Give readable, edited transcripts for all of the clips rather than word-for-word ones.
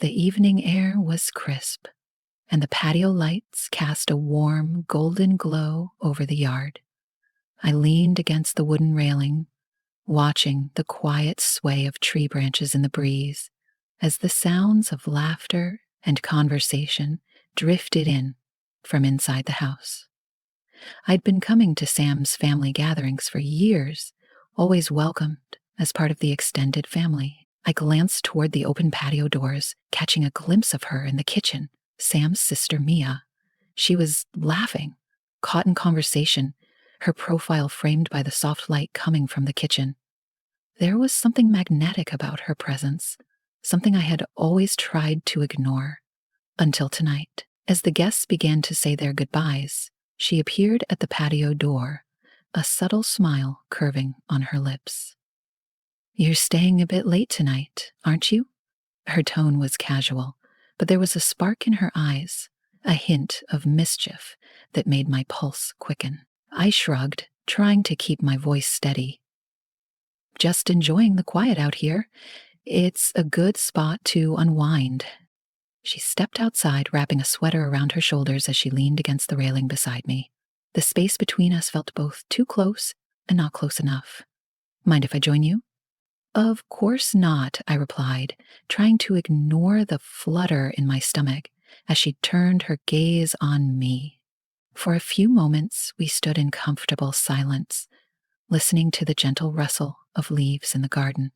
The evening air was crisp, and the patio lights cast a warm, golden glow over the yard. I leaned against the wooden railing, watching the quiet sway of tree branches in the breeze as the sounds of laughter and conversation drifted in from inside the house. I'd been coming to Sam's family gatherings for years, always welcomed as part of the extended family. I glanced toward the open patio doors, catching a glimpse of her in the kitchen, Sam's sister Mia. She was laughing, caught in conversation, her profile framed by the soft light coming from the kitchen. There was something magnetic about her presence, something I had always tried to ignore, until tonight. As the guests began to say their goodbyes, she appeared at the patio door, a subtle smile curving on her lips. "You're staying a bit late tonight, aren't you?" Her tone was casual, but there was a spark in her eyes, a hint of mischief that made my pulse quicken. I shrugged, trying to keep my voice steady. "Just enjoying the quiet out here. It's a good spot to unwind." She stepped outside, wrapping a sweater around her shoulders as she leaned against the railing beside me. The space between us felt both too close and not close enough. "Mind if I join you?" "Of course not," I replied, trying to ignore the flutter in my stomach as she turned her gaze on me. For a few moments, we stood in comfortable silence, listening to the gentle rustle of leaves in the garden.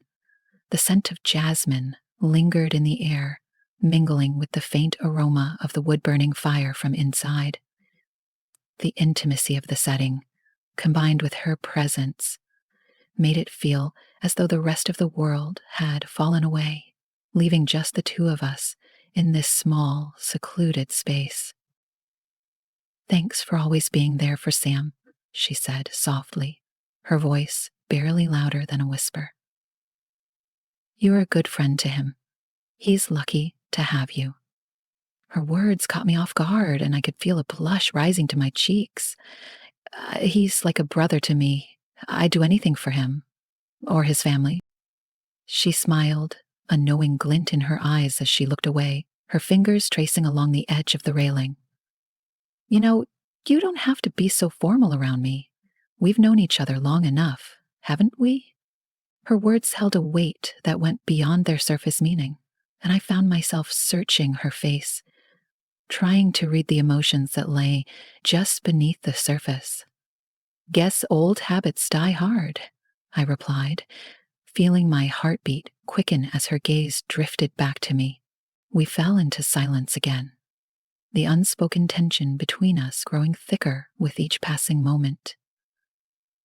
The scent of jasmine lingered in the air, mingling with the faint aroma of the wood-burning fire from inside. The intimacy of the setting, combined with her presence, made it feel as though the rest of the world had fallen away, leaving just the two of us in this small, secluded space. "Thanks for always being there for Sam," she said softly, her voice barely louder than a whisper. "You're a good friend to him. He's lucky to have you." Her words caught me off guard, and I could feel a blush rising to my cheeks. He's like a brother to me. I'd do anything for him, or his family." She smiled, a knowing glint in her eyes as she looked away, her fingers tracing along the edge of the railing. "You know, you don't have to be so formal around me. We've known each other long enough, haven't we?" Her words held a weight that went beyond their surface meaning, and I found myself searching her face, trying to read the emotions that lay just beneath the surface. "Guess old habits die hard," I replied, feeling my heartbeat quicken as her gaze drifted back to me. We fell into silence again, the unspoken tension between us growing thicker with each passing moment.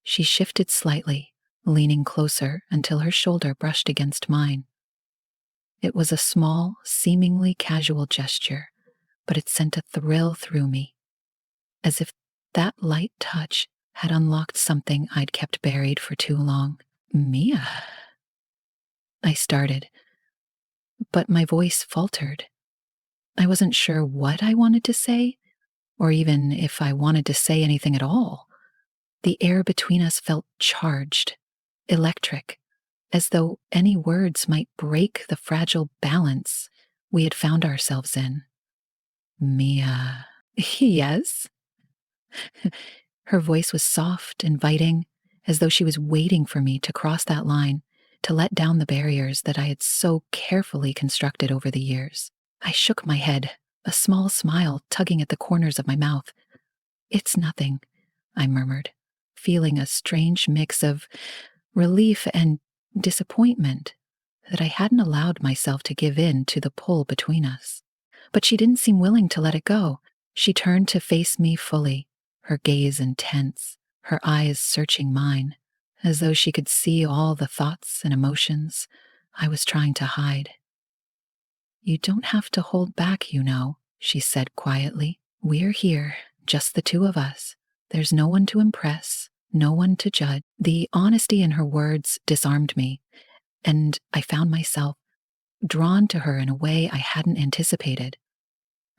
She shifted slightly, leaning closer until her shoulder brushed against mine. It was a small, seemingly casual gesture, but it sent a thrill through me, as if that light touch had unlocked something I'd kept buried for too long. "Mia," I started, but my voice faltered. I wasn't sure what I wanted to say, or even if I wanted to say anything at all. The air between us felt charged, electric, as though any words might break the fragile balance we had found ourselves in. "Mia." "Yes?" Her voice was soft, inviting, as though she was waiting for me to cross that line, to let down the barriers that I had so carefully constructed over the years. I shook my head, a small smile tugging at the corners of my mouth. "It's nothing," I murmured, feeling a strange mix of relief and disappointment that I hadn't allowed myself to give in to the pull between us. But she didn't seem willing to let it go. She turned to face me fully, her gaze intense, her eyes searching mine, as though she could see all the thoughts and emotions I was trying to hide. "You don't have to hold back, you know," she said quietly. "We're here, just the two of us. There's no one to impress, no one to judge." The honesty in her words disarmed me, and I found myself drawn to her in a way I hadn't anticipated.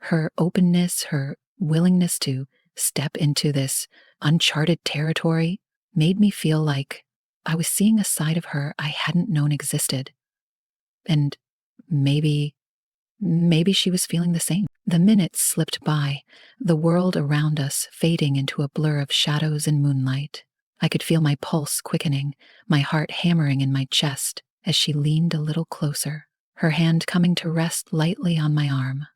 Her openness, her willingness to step into this uncharted territory made me feel like I was seeing a side of her I hadn't known existed. And maybe maybe she was feeling the same. The minutes slipped by, the world around us fading into a blur of shadows and moonlight. I could feel my pulse quickening, my heart hammering in my chest as she leaned a little closer, her hand coming to rest lightly on my arm.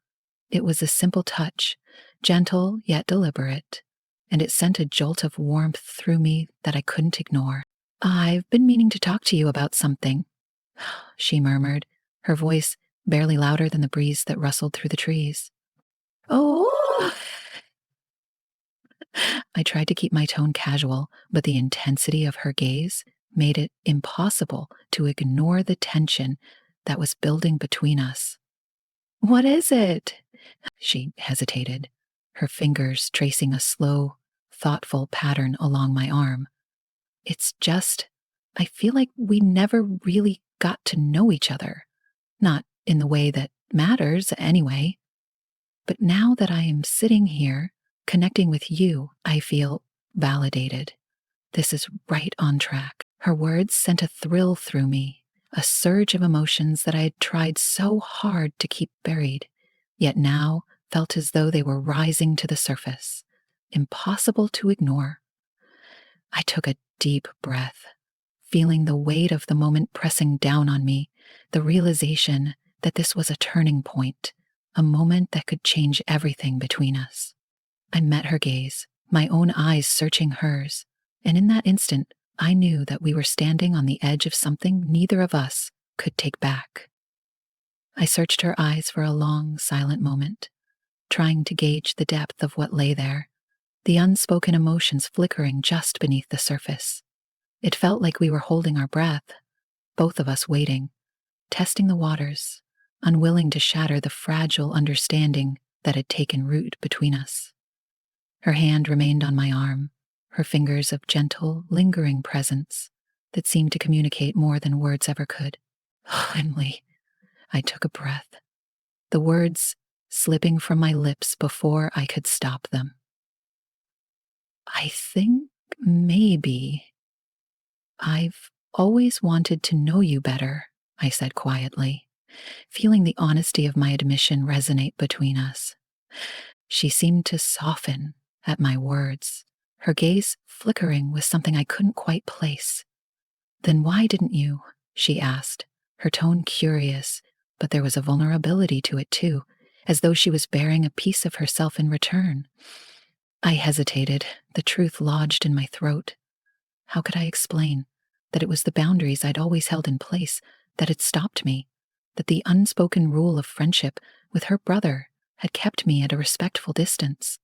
It was a simple touch, gentle yet deliberate, and it sent a jolt of warmth through me that I couldn't ignore. "I've been meaning to talk to you about something," she murmured, her voice barely louder than the breeze that rustled through the trees. "Oh!" I tried to keep my tone casual, but the intensity of her gaze made it impossible to ignore the tension that was building between us. "What is it?" She hesitated, her fingers tracing a slow, thoughtful pattern along my arm. "It's just, I feel like we never really got to know each other. Not in the way that matters, anyway. But now that I am sitting here, connecting with you, I feel validated. This is right on track." Her words sent a thrill through me, a surge of emotions that I had tried so hard to keep buried, yet now felt as though they were rising to the surface, impossible to ignore. I took a deep breath, feeling the weight of the moment pressing down on me, the realization that this was a turning point, a moment that could change everything between us. I met her gaze, my own eyes searching hers, and in that instant, I knew that we were standing on the edge of something neither of us could take back. I searched her eyes for a long, silent moment, trying to gauge the depth of what lay there, the unspoken emotions flickering just beneath the surface. It felt like we were holding our breath, both of us waiting, testing the waters, unwilling to shatter the fragile understanding that had taken root between us. Her hand remained on my arm, her fingers of gentle, lingering presence that seemed to communicate more than words ever could. Emily, I took a breath, the words slipping from my lips before I could stop them. "I think maybe I've always wanted to know you better," I said quietly, feeling the honesty of my admission resonate between us. She seemed to soften at my words, her gaze flickering with something I couldn't quite place. "Then why didn't you?" she asked, her tone curious, but there was a vulnerability to it too, as though she was bearing a piece of herself in return. I hesitated, the truth lodged in my throat. How could I explain that it was the boundaries I'd always held in place that had stopped me, that the unspoken rule of friendship with her brother had kept me at a respectful distance?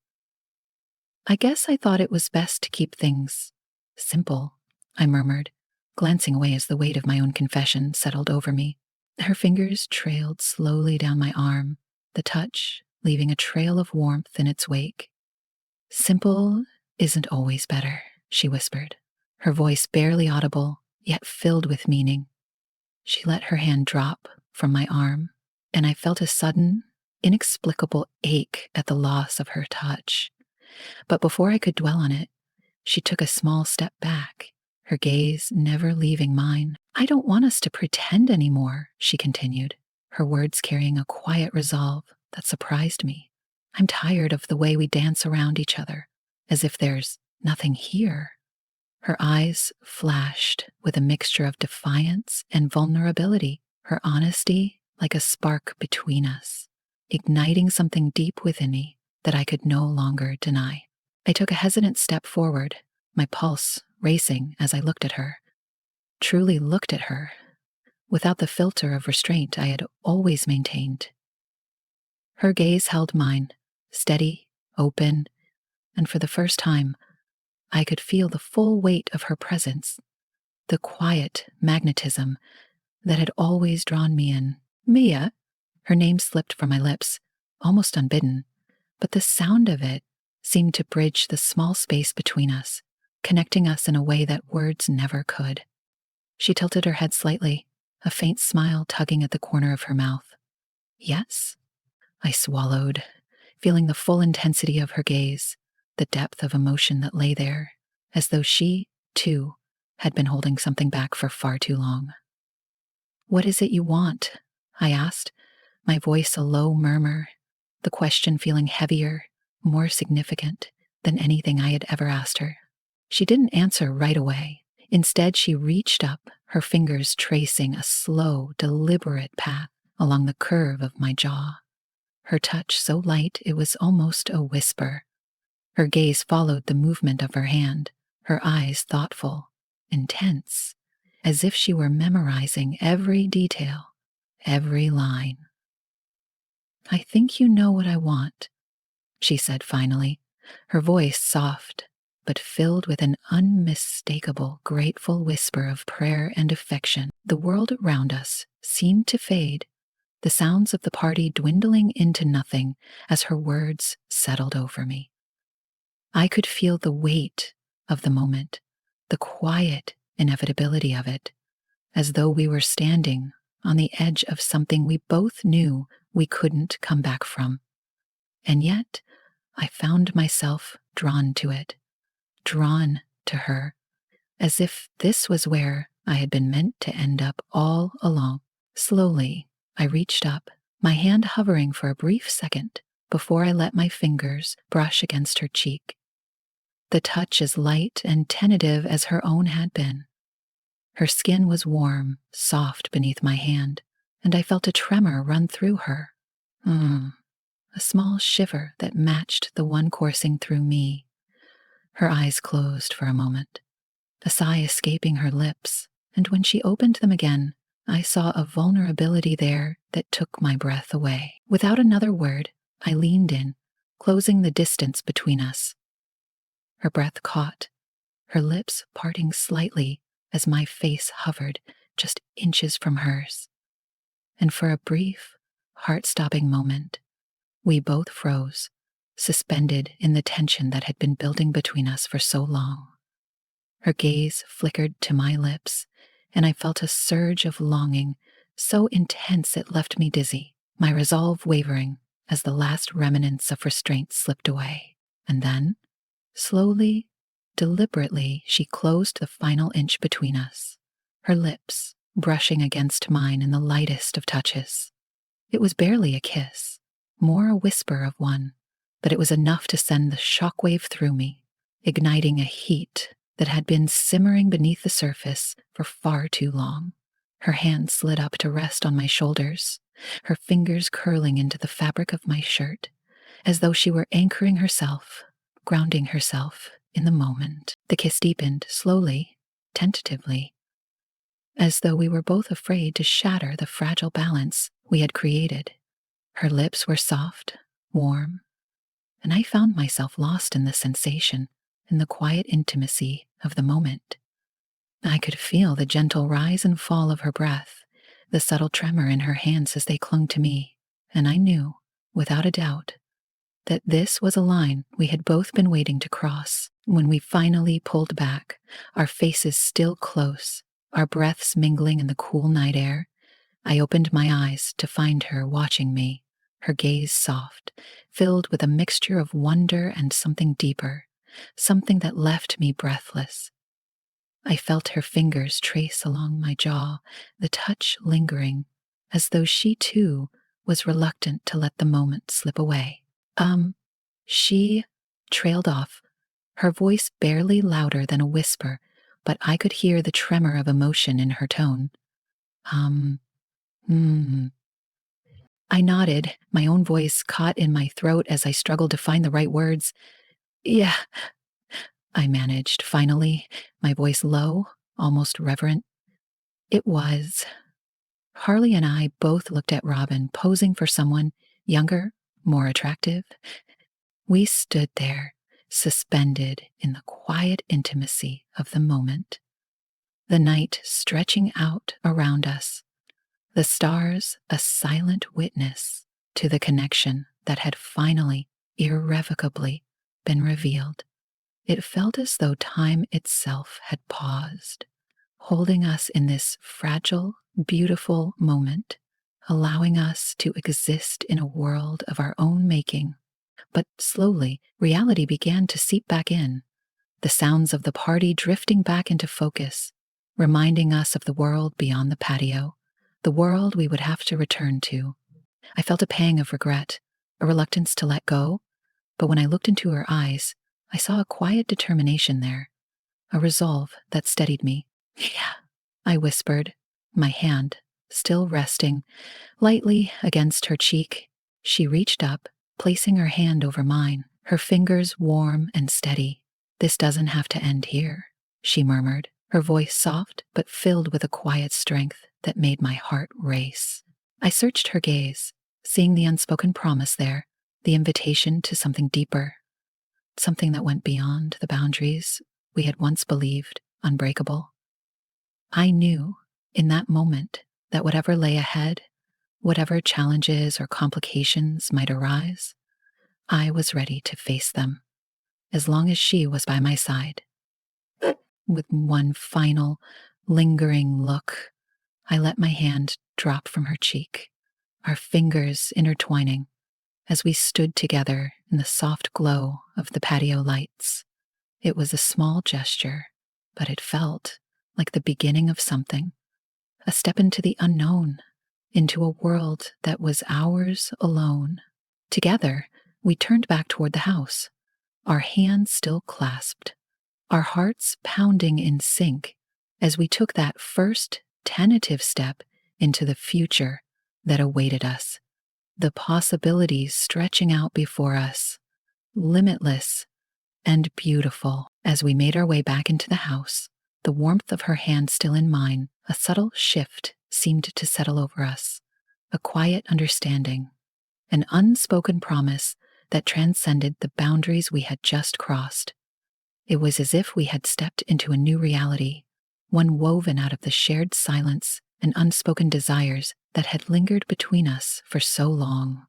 "I guess I thought it was best to keep things simple," I murmured, glancing away as the weight of my own confession settled over me. Her fingers trailed slowly down my arm, the touch leaving a trail of warmth in its wake. "Simple isn't always better," she whispered, her voice barely audible, yet filled with meaning. She let her hand drop from my arm, and I felt a sudden, inexplicable ache at the loss of her touch. But before I could dwell on it, she took a small step back, her gaze never leaving mine. "I don't want us to pretend anymore," she continued, her words carrying a quiet resolve that surprised me. "I'm tired of the way we dance around each other, as if there's nothing here." Her eyes flashed with a mixture of defiance and vulnerability, her honesty like a spark between us, igniting something deep within me that I could no longer deny. I took a hesitant step forward, my pulse racing as I looked at her. Truly looked at her, without the filter of restraint I had always maintained. Her gaze held mine, steady, open, and for the first time, I could feel the full weight of her presence, the quiet magnetism that had always drawn me in. "Mia," her name slipped from my lips, almost unbidden, but the sound of it seemed to bridge the small space between us, connecting us in a way that words never could. She tilted her head slightly, a faint smile tugging at the corner of her mouth. "Yes?" I swallowed, feeling the full intensity of her gaze, the depth of emotion that lay there, as though she, too, had been holding something back for far too long. "What is it you want?" I asked, my voice a low murmur, the question feeling heavier, more significant than anything I had ever asked her. She didn't answer right away. Instead, she reached up, her fingers tracing a slow, deliberate path along the curve of my jaw. Her touch so light it was almost a whisper. Her gaze followed the movement of her hand, her eyes thoughtful, intense, as if she were memorizing every detail, every line. "I think you know what I want," she said finally, her voice soft, but filled with an unmistakable, grateful whisper of prayer and affection. The world around us seemed to fade, the sounds of the party dwindling into nothing as her words settled over me. I could feel the weight of the moment, the quiet inevitability of it, as though we were standing on the edge of something we both knew we couldn't come back from. And yet, I found myself drawn to it, drawn to her, as if this was where I had been meant to end up all along. Slowly, I reached up, my hand hovering for a brief second before I let my fingers brush against her cheek. The touch as light and tentative as her own had been. Her skin was warm, soft beneath my hand, and I felt a tremor run through her. A small shiver that matched the one coursing through me. Her eyes closed for a moment, a sigh escaping her lips, and when she opened them again, I saw a vulnerability there that took my breath away. Without another word, I leaned in, closing the distance between us. Her breath caught, her lips parting slightly as my face hovered just inches from hers. And for a brief, heart-stopping moment, we both froze, suspended in the tension that had been building between us for so long. Her gaze flickered to my lips, and I felt a surge of longing, so intense it left me dizzy, my resolve wavering as the last remnants of restraint slipped away. And then, slowly, deliberately, she closed the final inch between us, her lips brushing against mine in the lightest of touches. It was barely a kiss, more a whisper of one, but it was enough to send the shockwave through me, igniting a heat that had been simmering beneath the surface for far too long. Her hand slid up to rest on my shoulders, her fingers curling into the fabric of my shirt, as though she were anchoring herself, grounding herself in the moment. The kiss deepened slowly, tentatively, as though we were both afraid to shatter the fragile balance we had created. Her lips were soft, warm, and I found myself lost in the sensation, in the quiet intimacy of the moment. I could feel the gentle rise and fall of her breath, the subtle tremor in her hands as they clung to me, and I knew, without a doubt, that this was a line we had both been waiting to cross. When we finally pulled back, our faces still close, our breaths mingling in the cool night air, I opened my eyes to find her watching me, her gaze soft, filled with a mixture of wonder and something deeper, something that left me breathless. I felt her fingers trace along my jaw, the touch lingering, as though she too was reluctant to let the moment slip away. She trailed off, her voice barely louder than a whisper, but I could hear the tremor of emotion in her tone. I nodded, my own voice caught in my throat as I struggled to find the right words. "Yeah," I managed, finally, my voice low, almost reverent. "It was." Harley and I both looked at Robin, posing for someone younger, more attractive. We stood there, suspended in the quiet intimacy of the moment, the night stretching out around us, the stars a silent witness to the connection that had finally, irrevocably, been revealed. It felt as though time itself had paused, holding us in this fragile, beautiful moment, allowing us to exist in a world of our own making. But slowly, reality began to seep back in, the sounds of the party drifting back into focus, reminding us of the world beyond the patio, the world we would have to return to. I felt a pang of regret, a reluctance to let go, but when I looked into her eyes, I saw a quiet determination there, a resolve that steadied me. Yeah, I whispered, my hand still resting lightly against her cheek. She reached up, placing her hand over mine, her fingers warm and steady. "This doesn't have to end here," she murmured, her voice soft but filled with a quiet strength that made my heart race. I searched her gaze, seeing the unspoken promise there, the invitation to something deeper, something that went beyond the boundaries we had once believed unbreakable. I knew in that moment that whatever lay ahead, whatever challenges or complications might arise, I was ready to face them, as long as she was by my side. With one final, lingering look, I let my hand drop from her cheek, our fingers intertwining as we stood together in the soft glow of the patio lights. It was a small gesture, but it felt like the beginning of something, a step into the unknown, into a world that was ours alone. Together, we turned back toward the house, our hands still clasped, our hearts pounding in sync as we took that first tentative step into the future that awaited us, the possibilities stretching out before us, limitless and beautiful. As we made our way back into the house, the warmth of her hand still in mine, a subtle shift seemed to settle over us, a quiet understanding, an unspoken promise that transcended the boundaries we had just crossed. It was as if we had stepped into a new reality, one woven out of the shared silence and unspoken desires that had lingered between us for so long.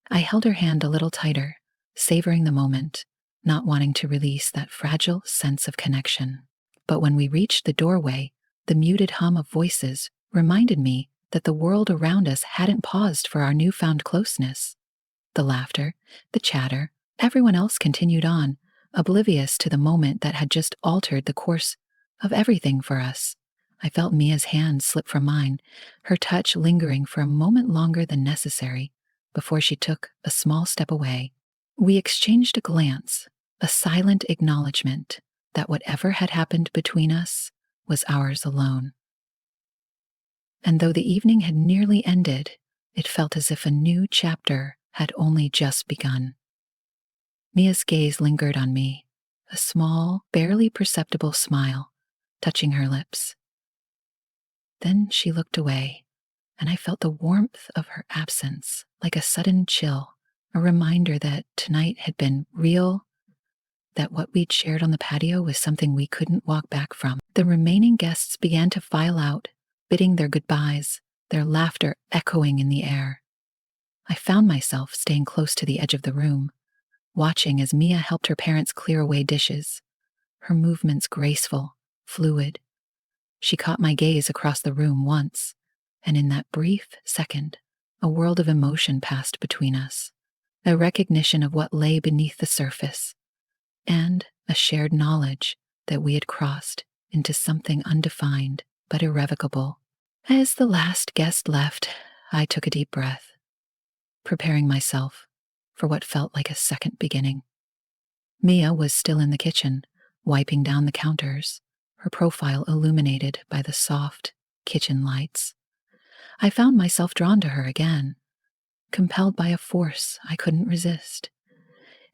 I held her hand a little tighter, savoring the moment, not wanting to release that fragile sense of connection. But when we reached the doorway, the muted hum of voices reminded me that the world around us hadn't paused for our newfound closeness. The laughter, the chatter, everyone else continued on, oblivious to the moment that had just altered the course of everything for us. I felt Mia's hand slip from mine, her touch lingering for a moment longer than necessary before she took a small step away. We exchanged a glance, a silent acknowledgement that whatever had happened between us was ours alone. And though the evening had nearly ended, it felt as if a new chapter had only just begun. Mia's gaze lingered on me, a small, barely perceptible smile touching her lips. Then she looked away, and I felt the warmth of her absence like a sudden chill, a reminder that tonight had been real, that what we'd shared on the patio was something we couldn't walk back from. The remaining guests began to file out, bidding their goodbyes, their laughter echoing in the air. I found myself staying close to the edge of the room, watching as Mia helped her parents clear away dishes, her movements graceful, fluid. She caught my gaze across the room once, and in that brief second, a world of emotion passed between us, a recognition of what lay beneath the surface, and a shared knowledge that we had crossed into something undefined but irrevocable. As the last guest left, I took a deep breath, preparing myself for what felt like a second beginning. Mia was still in the kitchen, wiping down the counters, her profile illuminated by the soft kitchen lights. I found myself drawn to her again, compelled by a force I couldn't resist.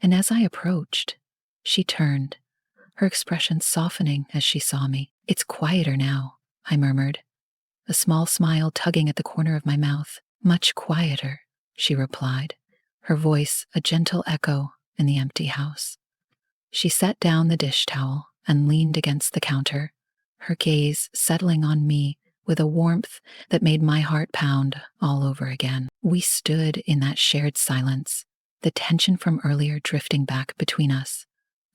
And as I approached, she turned, her expression softening as she saw me. "It's quieter now," I murmured, a small smile tugging at the corner of my mouth. "Much quieter," she replied, her voice a gentle echo in the empty house. She set down the dish towel and leaned against the counter, her gaze settling on me with a warmth that made my heart pound all over again. We stood in that shared silence, the tension from earlier drifting back between us,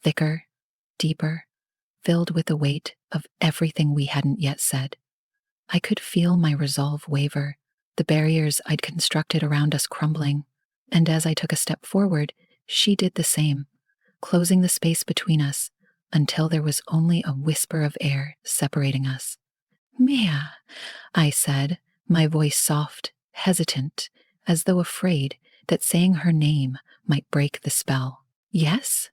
thicker, deeper, filled with the weight of everything we hadn't yet said. I could feel my resolve waver, the barriers I'd constructed around us crumbling, and as I took a step forward, she did the same, closing the space between us until there was only a whisper of air separating us. "Mia," I said, my voice soft, hesitant, as though afraid that saying her name might break the spell. Yes?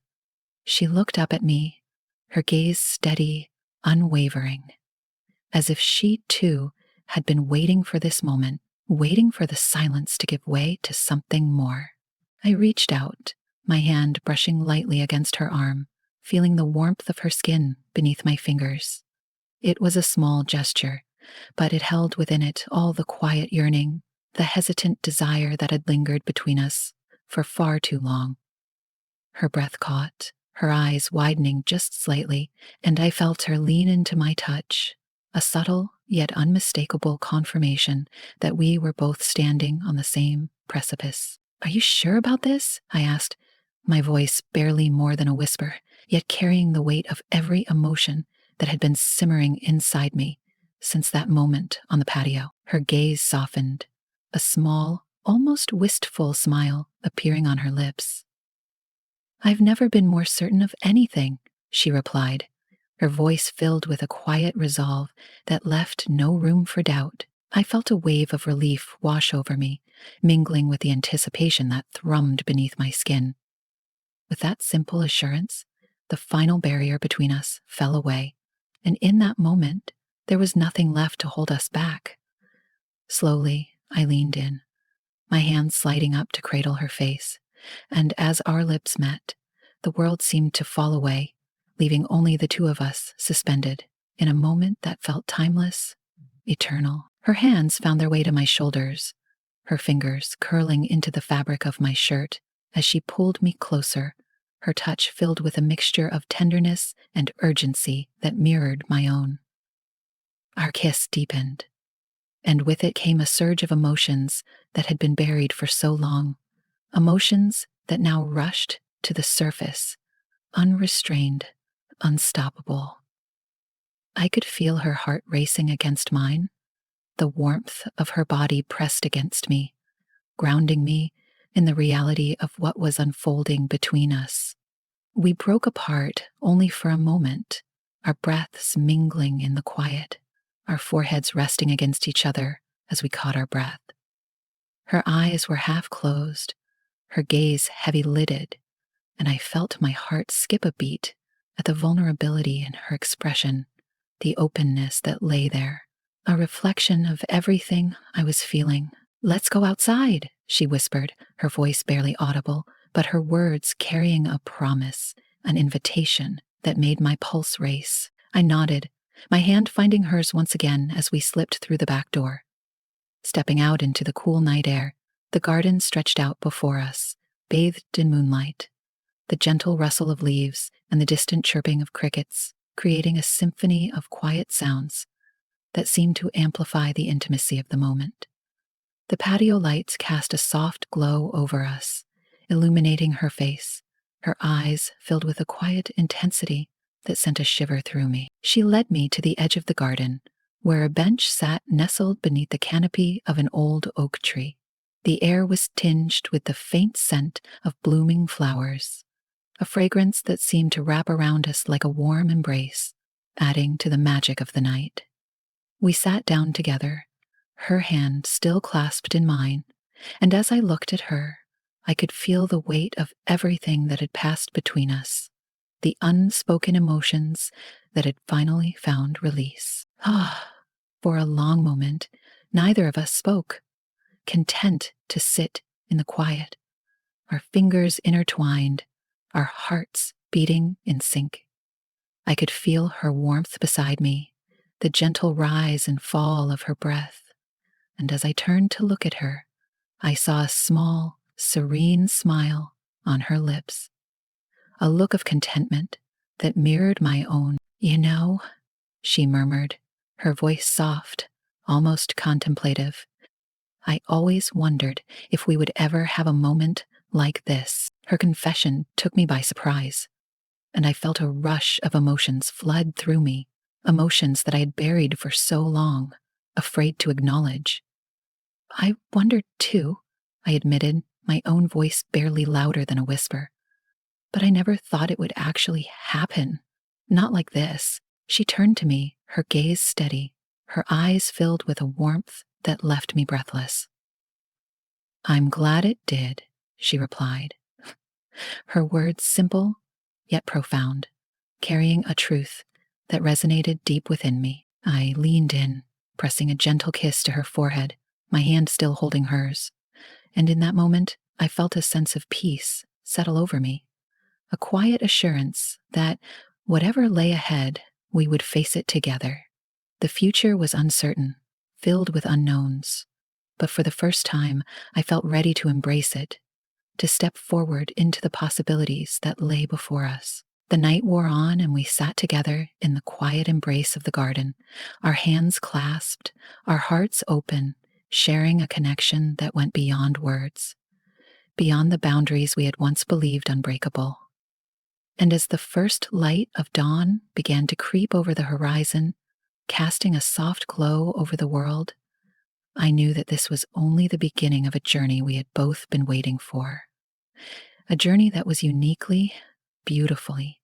She looked up at me, her gaze steady, unwavering, as if she too had been waiting for this moment, waiting for the silence to give way to something more. I reached out, my hand brushing lightly against her arm, feeling the warmth of her skin beneath my fingers. It was a small gesture, but it held within it all the quiet yearning, the hesitant desire that had lingered between us for far too long. Her breath caught, her eyes widening just slightly, and I felt her lean into my touch, a subtle yet unmistakable confirmation that we were both standing on the same precipice. Are you sure about this? I asked, my voice barely more than a whisper, yet carrying the weight of every emotion that had been simmering inside me since that moment on the patio. Her gaze softened, a small, almost wistful smile appearing on her lips. I've never been more certain of anything, she replied, her voice filled with a quiet resolve that left no room for doubt. I felt a wave of relief wash over me, mingling with the anticipation that thrummed beneath my skin. With that simple assurance, the final barrier between us fell away, and in that moment, there was nothing left to hold us back. Slowly, I leaned in, my hand sliding up to cradle her face, and as our lips met, the world seemed to fall away, leaving only the two of us suspended in a moment that felt timeless, eternal. Her hands found their way to my shoulders, her fingers curling into the fabric of my shirt as she pulled me closer, her touch filled with a mixture of tenderness and urgency that mirrored my own. Our kiss deepened, and with it came a surge of emotions that had been buried for so long, emotions that now rushed to the surface, unrestrained, unstoppable. I could feel her heart racing against mine, the warmth of her body pressed against me, grounding me in the reality of what was unfolding between us. We broke apart only for a moment, our breaths mingling in the quiet, our foreheads resting against each other as we caught our breath. Her eyes were half closed, her gaze heavy-lidded, and I felt my heart skip a beat at the vulnerability in her expression, the openness that lay there, a reflection of everything I was feeling. "Let's go outside," she whispered, her voice barely audible, but her words carrying a promise, an invitation that made my pulse race. I nodded, my hand finding hers once again as we slipped through the back door. Stepping out into the cool night air, the garden stretched out before us, bathed in moonlight, the gentle rustle of leaves and the distant chirping of crickets, creating a symphony of quiet sounds that seemed to amplify the intimacy of the moment. The patio lights cast a soft glow over us, illuminating her face, her eyes filled with a quiet intensity that sent a shiver through me. She led me to the edge of the garden, where a bench sat nestled beneath the canopy of an old oak tree. The air was tinged with the faint scent of blooming flowers, a fragrance that seemed to wrap around us like a warm embrace, adding to the magic of the night. We sat down together, her hand still clasped in mine, and as I looked at her, I could feel the weight of everything that had passed between us, the unspoken emotions that had finally found release. For a long moment, neither of us spoke, content to sit in the quiet, our fingers intertwined, our hearts beating in sync. I could feel her warmth beside me, the gentle rise and fall of her breath, and as I turned to look at her, I saw a small, serene smile on her lips, a look of contentment that mirrored my own. "You know," she murmured, her voice soft, almost contemplative, "I always wondered if we would ever have a moment like this." Her confession took me by surprise, and I felt a rush of emotions flood through me, emotions that I had buried for so long, afraid to acknowledge. "I wondered too," I admitted, my own voice barely louder than a whisper. "But I never thought it would actually happen. Not like this." She turned to me, her gaze steady, her eyes filled with a warmth that left me breathless. I'm glad it did, she replied, her words simple yet profound, carrying a truth that resonated deep within me. I leaned in, pressing a gentle kiss to her forehead, my hand still holding hers. And in that moment, I felt a sense of peace settle over me, a quiet assurance that whatever lay ahead, we would face it together. The future was uncertain, filled with unknowns, but for the first time, I felt ready to embrace it, to step forward into the possibilities that lay before us. The night wore on, and we sat together in the quiet embrace of the garden, our hands clasped, our hearts open, sharing a connection that went beyond words, beyond the boundaries we had once believed unbreakable. And as the first light of dawn began to creep over the horizon, casting a soft glow over the world, I knew that this was only the beginning of a journey we had both been waiting for. A journey that was uniquely, beautifully,